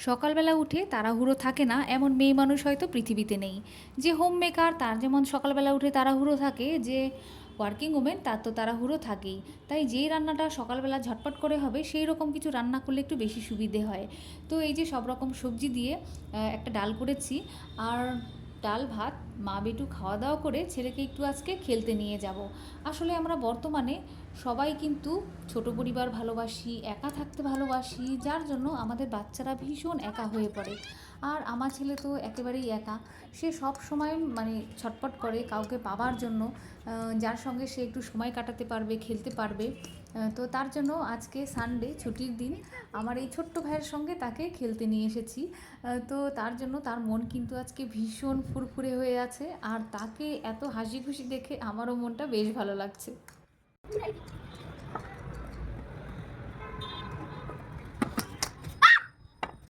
সকালবেলা উঠে তাড়াহুড়ো থাকে না এমন মেয়ে মানুষ হয়তো পৃথিবীতে নেই। যে হোম মেকার তার যেমন সকালবেলা উঠে তাড়াহুড়ো থাকে, যে ওয়ার্কিং ওমেন তার তো তাড়াহুড়ো থাকেই। তাই যেই রান্নাটা সকালবেলা ঝটপট করে হবে সেই রকম কিছু রান্না করলে একটু বেশি সুবিধে হয়। তো এই যে সব রকম সবজি দিয়ে একটা ডাল করেছি, আর ডাল ভাত মা বেটু খাওয়া দাওয়া করে ছেলেকে একটু আজকে খেলতে নিয়ে যাব। আসলে আমরা বর্তমানে সবাই কিন্তু ছোট পরিবার ভালোবাসি, একা থাকতে ভালোবাসি, যার জন্য আমাদের বাচ্চারা ভীষণ একা হয়ে পড়ে। আর আমার ছেলে তো একেবারেই একা। সে সব সময় মানে ছটপট করে কাউকে পাবার জন্য, যার সঙ্গে সে একটু সময় কাটাতে পারবে, খেলতে পারবে। তো তার জন্য আজকে সানডে ছুটির দিন আমার এই ছোট্ট ভাইয়ের সঙ্গে তাকে খেলতে নিয়ে এসেছি। তো তার জন্য তার মন কিন্তু আজকে ভীষণ ফুরফুরে হয়ে আছে, আর তাকে এত হাসি খুশি দেখে আমারও মনটা বেশ ভালো লাগছে।